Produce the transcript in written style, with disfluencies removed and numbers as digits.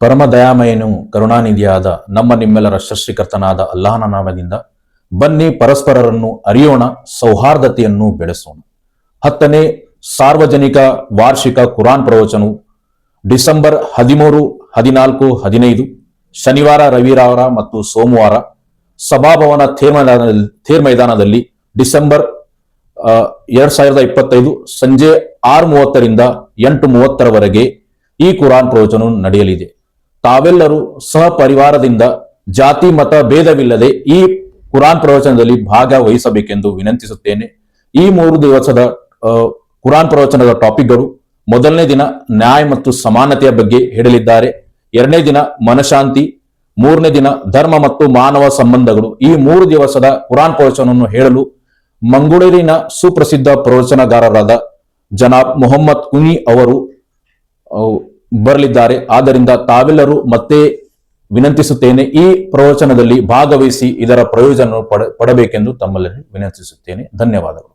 ಪರಮ ದಯಾಮಯನು ಕರುಣಾನಿಧಿಯಾದ ನಮ್ಮ ನಿಮ್ಮೆಲ್ಲರ ಸೃಷ್ಟಿಕರ್ತನಾದ ಅಲ್ಲಾಹನ ನಾಮದಿಂದ ಬನ್ನಿ ಪರಸ್ಪರರನ್ನು ಅರಿಯೋಣ, ಸೌಹಾರ್ದತೆಯನ್ನು ಬೆಳೆಸೋಣ. 10ನೇ ಸಾರ್ವಜನಿಕ ವಾರ್ಷಿಕ ಕುರಾನ್ ಪ್ರವಚನವು ಡಿಸೆಂಬರ್ 13, 14, 15 ಶನಿವಾರ, ರವಿವಾರ ಮತ್ತು ಸೋಮವಾರ ಸಭಾಭವನ ಥೇರ್ ಮೈದಾನದಲ್ಲಿ ಡಿಸೆಂಬರ್ 2025 ಸಂಜೆ 6:30 ರಿಂದ 8:30 ಈ ಕುರಾನ್ ಪ್ರವಚನ ನಡೆಯಲಿದೆ. ತಾವೆಲ್ಲರೂ ಸಹ ಪರಿವಾರದಿಂದ ಜಾತಿ ಮತ ಭೇದವಿಲ್ಲದೆ ಈ ಕುರಾನ್ ಪ್ರವಚನದಲ್ಲಿ ಭಾಗವಹಿಸಬೇಕೆಂದು ವಿನಂತಿಸುತ್ತೇನೆ. ಈ 3 ದಿವಸದ ಕುರಾನ್ ಪ್ರವಚನದ ಟಾಪಿಕ್ಗಳು: ಮೊದಲನೇ ದಿನ ನ್ಯಾಯ ಮತ್ತು ಸಮಾನತೆಯ ಬಗ್ಗೆ ಹೇಳಲಿದ್ದಾರೆ. 2ನೇ ದಿನ ಮನಶಾಂತಿ. 3ನೇ ದಿನ ಧರ್ಮ ಮತ್ತು ಮಾನವ ಸಂಬಂಧಗಳು. ಈ 3 ದಿವಸದ ಕುರಾನ್ ಪ್ರವಚನವನ್ನು ಹೇಳಲು ಮಂಗಳೂರಿನ ಸುಪ್ರಸಿದ್ಧ ಪ್ರವಚನಗಾರರಾದ ಜನಾಬ್ ಮೊಹಮ್ಮದ್ ಕುನಿ ಅವರು ಬರಲಿದ್ದಾರೆ. ಆದ್ದರಿಂದ ತಾವೆಲ್ಲರೂ ಮತ್ತೆ ವಿನಂತಿಸುತ್ತೇನೆ, ಈ ಪ್ರವಚನದಲ್ಲಿ ಭಾಗವಹಿಸಿ ಇದರ ಪ್ರಯೋಜನ ಪಡಬೇಕೆಂದು ತಮ್ಮಲ್ಲಿ ವಿನಂತಿಸುತ್ತೇನೆ. ಧನ್ಯವಾದಗಳು.